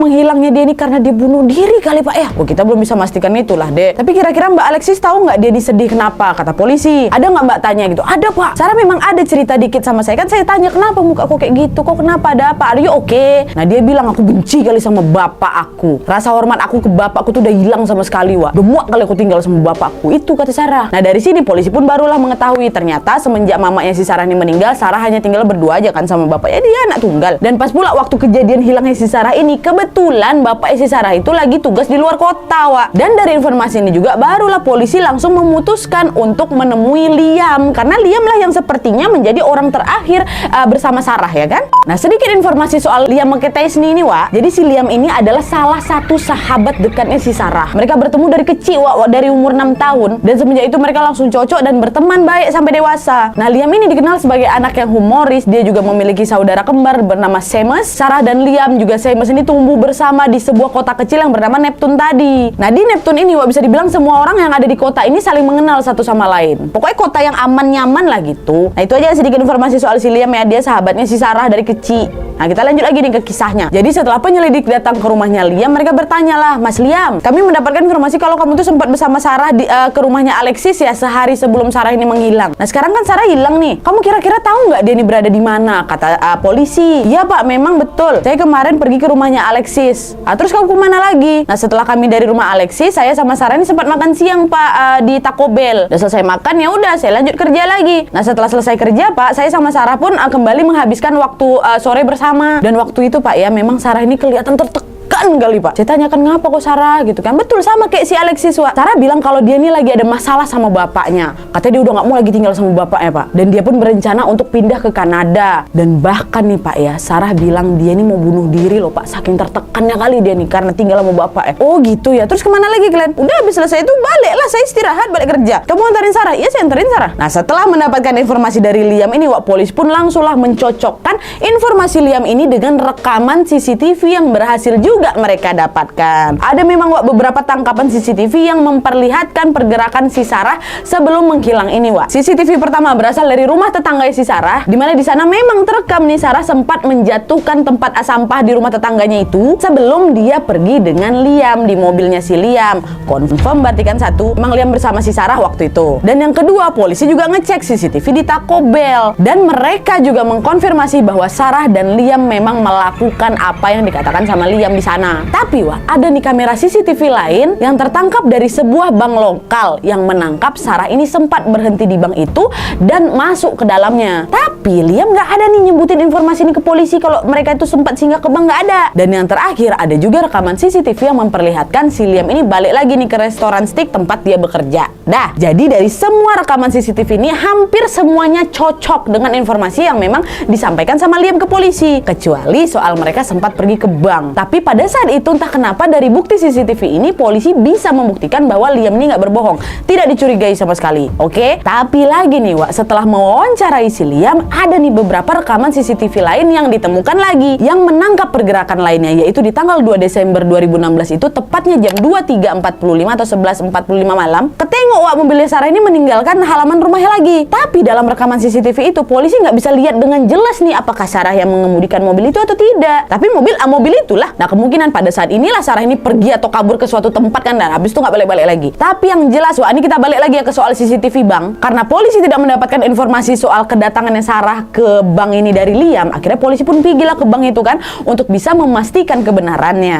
menghilangnya dia ini karena dia bunuh diri kali Pak ya. Oh, kita belum bisa memastikan itulah Dek. Tapi kira-kira Mbak Alexis tahu nggak dia disedih kenapa? Kata polisi. Ada nggak Mbak tanya gitu? Ada Pak. Sarah memang ada cerita dikit sama saya. Kan saya tanya kenapa muka kok kayak gitu? Kok kenapa, ada apa? Are you okay? Nah dia bilang aku benci kali sama bapak aku. Rasa hormat aku ke bapakku tuh udah hilang sama sekali Wak. Udah muak kali aku tinggal sama bapakku. Itu kata Sarah. Nah dari sini polisi pun barulah mengetahui ternyata semenjak mamanya si Sarah ini meninggal, Sarah hanya tinggal berdua aja kan sama bapaknya. Dia anak tunggal. Dan pas pula waktu kejadian hilangnya si Sarah ini, kebetulan bapak si Sarah itu lagi tugas di luar kota Wak. Dan dari informasi ini juga barulah polisi langsung memutuskan untuk menemui Liam, karena Liam lah yang sepertinya menjadi orang terakhir bersama Sarah ya kan. Nah sedikit informasi soal Liam Mckesney ini Wak. Jadi si Liam ini adalah salah satu sahabat dekatnya si Sarah. Mereka bertemu dari kecil Wak, dari umur 6 tahun. Dan semenjak itu mereka langsung cocok dan berteman baik sampai dewasa. Nah Liam ini dikenal sebagai anak yang humoris. Dia juga memiliki saudara kembar bernama Seamus. Sarah dan Liam juga Seamus ini tumbuh bersama di sebuah kota kecil yang bernama Neptune tadi. Nah di Neptune ini Wak, bisa dibilang semua orang yang ada di kota ini saling mengenal satu sama lain. Pokoknya kota yang aman nyaman lah gitu. Nah itu aja sedikit informasi soal si Liam ya. Dia sahabatnya si Sarah dari kecil. Nah kita lanjut lagi nih ke kisahnya. Jadi setelah penyelidik datang ke rumahnya Liam, mereka bertanyalah, Mas Liam, kami mendapatkan informasi kalau kamu tuh sempat bersama Sarah ke rumahnya Alexis ya sehari sebelum Sarah ini menghilang. Nah sekarang kan Sarah hilang nih. Kamu kira-kira tahu nggak dia ini berada di mana? Kata polisi. Iya Pak, memang betul. Saya kemarin pergi ke rumahnya Alexis. Terus kamu kemana lagi? Nah setelah kami dari rumah Alexis, saya sama Sarah ini sempat makan siang Pak di Taco Bell. Udah selesai makan ya udah saya lanjut kerja lagi. Nah setelah selesai kerja Pak, saya sama Sarah pun kembali menghabiskan waktu sore bersama. Dan waktu itu Pak ya memang Sarah ini kelihatan tertekan kali Pak. Saya tanyakan ngapa kok Sarah gitu kan. Betul sama kayak si Alexis Wak. Sarah bilang kalau dia ini lagi ada masalah sama bapaknya. Katanya dia udah gak mau lagi tinggal sama bapaknya Pak. Dan dia pun berencana untuk pindah ke Kanada. Dan bahkan nih Pak ya, Sarah bilang dia ini mau bunuh diri loh Pak. Saking tertekannya kali dia nih karena tinggal sama bapaknya. Oh gitu ya. Terus kemana lagi kalian? Udah habis selesai itu baliklah, saya istirahat balik kerja. Kamu antarin Sarah? Iya saya antarin Sarah. Nah setelah mendapatkan informasi dari Liam ini Wak, polisi pun langsunglah mencocokkan informasi Liam ini dengan rekaman CCTV yang berhasil juga mereka dapatkan. Ada memang Wak beberapa tangkapan CCTV yang memperlihatkan pergerakan si Sarah sebelum menghilang ini Wak. CCTV pertama berasal dari rumah tetangga si Sarah, di mana di sana memang terekam nih Sarah sempat menjatuhkan tempat sampah di rumah tetangganya itu sebelum dia pergi dengan Liam di mobilnya si Liam. Confirm berarti kan satu, memang Liam bersama si Sarah waktu itu. Dan yang kedua, polisi juga ngecek CCTV di Taco Bell dan mereka juga mengkonfirmasi bahwa Sarah dan Liam memang melakukan apa yang dikatakan sama Liam di sana. Tapi Wak, ada nih kamera CCTV lain yang tertangkap dari sebuah bank lokal yang menangkap Sarah ini sempat berhenti di bank itu dan masuk ke dalamnya. Tapi Liam nggak ada nih nyebutin informasi ini ke polisi kalau mereka itu sempat singgah ke bank, nggak ada. Dan yang terakhir ada juga rekaman CCTV yang memperlihatkan si Liam ini balik lagi nih ke restoran steak tempat dia bekerja. Dah, jadi dari semua rekaman CCTV ini hampir semuanya cocok dengan informasi yang memang disampaikan sama Liam ke polisi, kecuali soal mereka sempat pergi ke bank. Tapi pada saat itu entah kenapa dari bukti CCTV ini polisi bisa membuktikan bahwa Liam ini nggak berbohong, tidak dicurigai sama sekali. Oke, tapi lagi nih Wak, setelah mewawancarai si Liam, ada nih beberapa rekaman CCTV lain yang ditemukan lagi yang menangkap pergerakan lainnya, yaitu di tanggal 2 Desember 2016 itu tepatnya jam 23.45 atau 11.45 malam, ketengok Wak mobilnya Sarah ini meninggalkan halaman rumahnya lagi. Tapi dalam rekaman CCTV itu polisi nggak bisa lihat dengan jelas nih apakah Sarah yang mengemudikan mobil itu atau tidak. Tapi mobil itulah. Nah kemungkinan pada saat inilah Sarah ini pergi atau kabur ke suatu tempat kan, dan habis itu nggak balik-balik lagi. Tapi yang jelas Wak, ini kita balik lagi ya ke soal CCTV bank. Karena polisi tidak mendapatkan informasi soal kedatangannya Sarah ke bank ini dari Liam, akhirnya polisi pun pergilah ke bank itu kan untuk bisa memastikan kebenarannya.